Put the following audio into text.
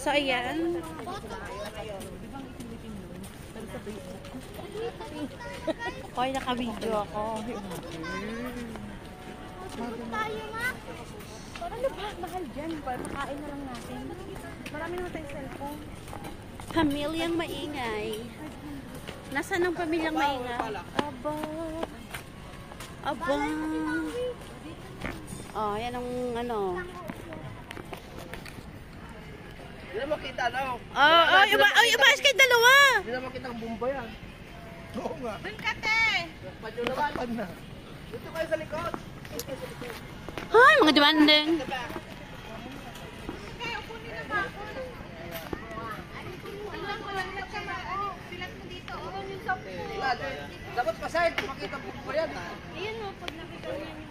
So, ayan. Hoy, naka-video ako. Tayo nga. Ano ba? Mahal dyan. Makain na lang natin. Marami naman tayong cellphone. Pamilyang maingay. Nasaan ang pamilyang maingay? Aba. Aba. Oh, yan ang ano. Hindi na makita, no? Umayos kayo dalawa. Hindi na makita ang bomba yan. Oo nga. Doon ka, te! Padyo naman na. Dito kayo sa likod. Hay, mga demanding. Okay, upo nila ba ako? Tingnan ko lang na siya. Pilat mo dito. Yung sampo. Dapat pasahid kung makita ang bomba yan. Ayun mo, pag nakita niya yung